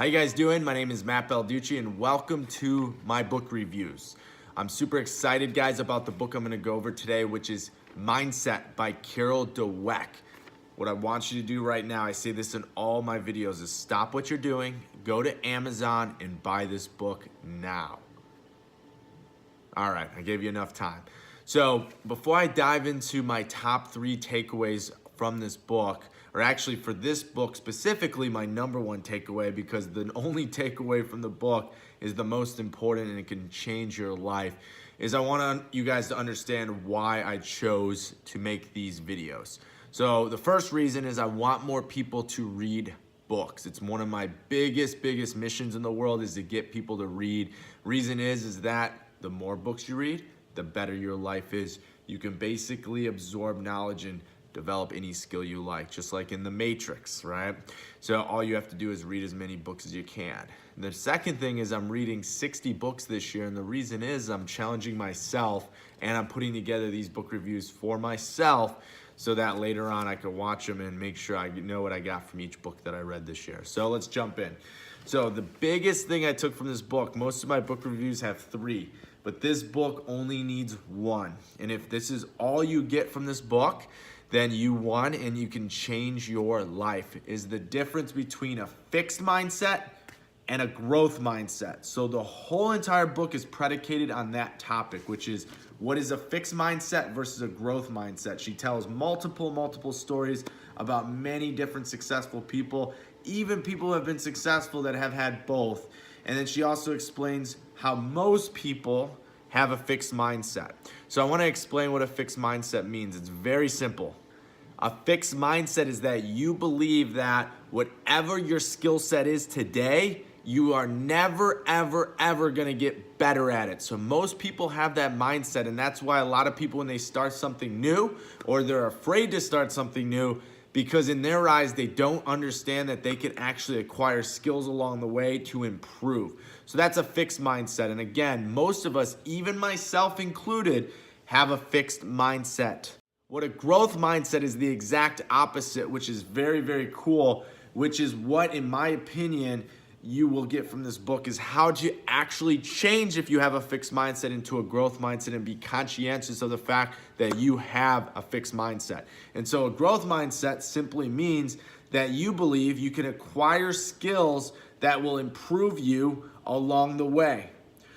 How you guys doing? My name is Matt Balducci and welcome to my book reviews. I'm super excited, guys, about the book I'm gonna go over today, which is Mindset by Carol Dweck. What I want you to do right now, I say this in all my videos, is stop what you're doing, go to Amazon and buy this book now. All right, I gave you enough time. So before I dive into my top 3 takeaways from this book, or actually for this book specifically, my number 1 takeaway, because the only takeaway from the book is the most important and it can change your life, is I want you guys to understand why I chose to make these videos. So the first reason is I want more people to read books. It's one of my biggest missions in the world, is to get people to read. Reason is that the more books you read, the better your life is. You can basically absorb knowledge and develop any skill you like, just like in the Matrix, right? So all you have to do is read as many books as you can. And the second thing is I'm reading 60 books this year, and the reason is I'm challenging myself and I'm putting together these book reviews for myself so that later on I can watch them and make sure I know what I got from each book that I read this year. So let's jump in. So the biggest thing I took from this book, most of my book reviews have 3, but this book only needs 1. And if this is all you get from this book, then you won and you can change your life. Is the difference between a fixed mindset and a growth mindset. So the whole entire book is predicated on that topic, which is what is a fixed mindset versus a growth mindset. She tells multiple stories about many different successful people, even people who have been successful that have had both. And then she also explains how most people have a fixed mindset. So I want to explain what a fixed mindset means. It's very simple. A fixed mindset is that you believe that whatever your skill set is today, you are never, ever gonna get better at it. So most people have that mindset, and that's why a lot of people, when they start something new, or they're afraid to start something new, because in their eyes, they don't understand that they can actually acquire skills along the way to improve. So that's a fixed mindset. And again, most of us, even myself included, have a fixed mindset. What a growth mindset is the exact opposite, which is very cool, which is what, in my opinion, you will get from this book, is how to actually change if you have a fixed mindset into a growth mindset and be conscientious of the fact that you have a fixed mindset. And so a growth mindset simply means that you believe you can acquire skills that will improve you along the way.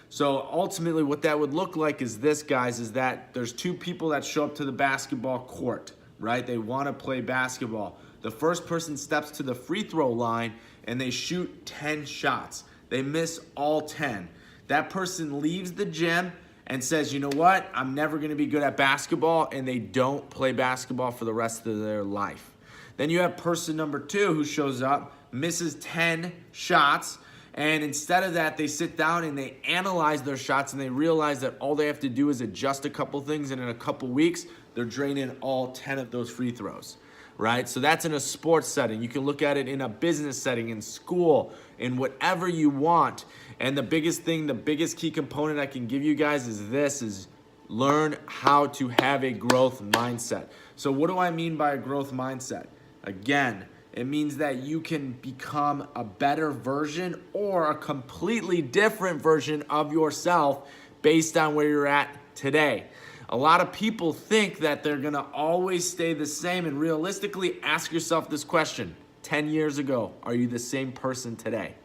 So ultimately what that would look like is this, guys, is that there's 2 people that show up to the basketball court, right? They want to play basketball. The first person steps to the free throw line and they shoot 10 shots. They miss all 10. That person leaves the gym and says, you know what? I'm never going to be good at basketball, and they don't play basketball for the rest of their life. Then you have person number 2 who shows up, misses 10 shots, and instead of that, they sit down and they analyze their shots and they realize that all they have to do is adjust a couple things, and in a couple weeks, they're draining all 10 of those free throws, right? So that's in a sports setting. You can look at it in a business setting, in school, in whatever you want. And the biggest thing, the biggest key component I can give you guys is this, is learn how to have a growth mindset. So what do I mean by a growth mindset? Again, it means that you can become a better version or a completely different version of yourself based on where you're at today. A lot of people think that they're gonna always stay the same, and realistically, ask yourself this question: 10 years ago, are you the same person today?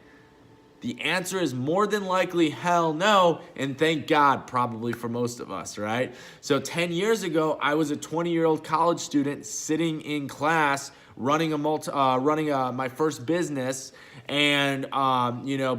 The answer is more than likely hell no, and thank God probably for most of us, right? So 10 years ago, I was a 20-year-old college student sitting in class running my first business, and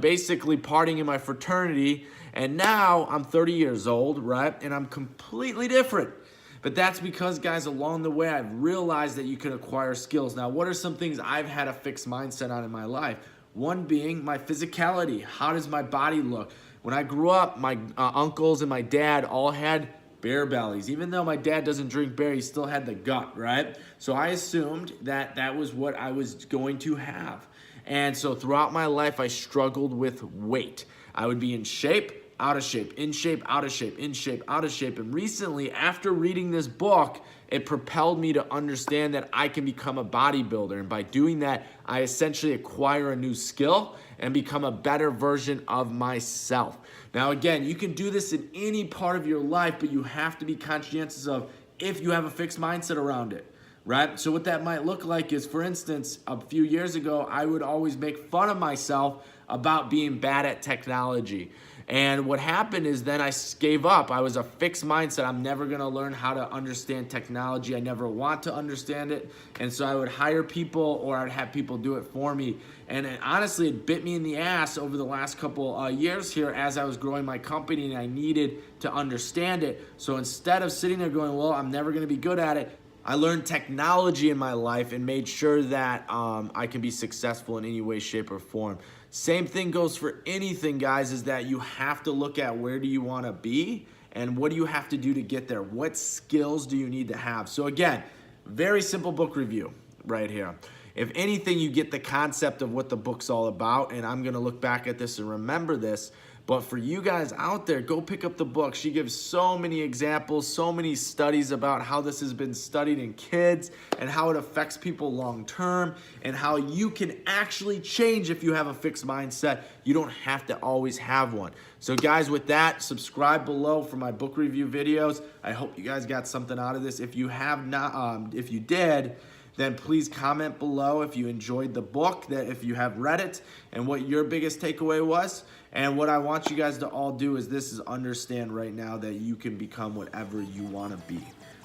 basically partying in my fraternity. And now I'm 30 years old, right? And I'm completely different. But that's because, guys, along the way, I've realized that you can acquire skills. Now, what are some things I've had a fixed mindset on in my life? One being my physicality. How does my body look? When I grew up, my uncles and my dad all had bear bellies. Even though my dad doesn't drink beer, he still had the gut, right? So I assumed that that was what I was going to have. And so throughout my life, I struggled with weight. I would be in shape, out of shape, in shape, out of shape, in shape, out of shape. And recently, after reading this book, it propelled me to understand that I can become a bodybuilder. And by doing that, I essentially acquire a new skill and become a better version of myself. Now, again, you can do this in any part of your life, but you have to be conscientious of if you have a fixed mindset around it, right? So what that might look like is, for instance, a few years ago, I would always make fun of myself about being bad at technology. And what happened is then I gave up. I was a fixed mindset. I'm never gonna learn how to understand technology. I never want to understand it. And so I would hire people or I'd have people do it for me. And honestly, it bit me in the ass over the last couple years here as I was growing my company and I needed to understand it. So instead of sitting there going, well, I'm never gonna be good at it, I learned technology in my life and made sure that I can be successful in any way, shape, or form. Same thing goes for anything, guys, is that you have to look at where do you want to be and what do you have to do to get there? What skills do you need to have? So again, very simple book review right here. If anything, you get the concept of what the book's all about, and I'm going to look back at this and remember this. But for you guys out there, go pick up the book. She gives so many examples, so many studies about how this has been studied in kids and how it affects people long term and how you can actually change if you have a fixed mindset. You don't have to always have one. So guys, with that, subscribe below for my book review videos. I hope you guys got something out of this. If you have not, if you did, then please comment below if you enjoyed the book, that if you have read it, and what your biggest takeaway was. And what I want you guys to all do is understand right now that you can become whatever you want to be.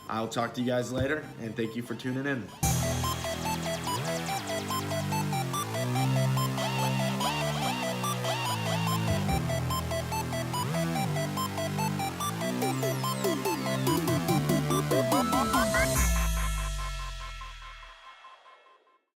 I'll talk to you guys later, and thank you for tuning in.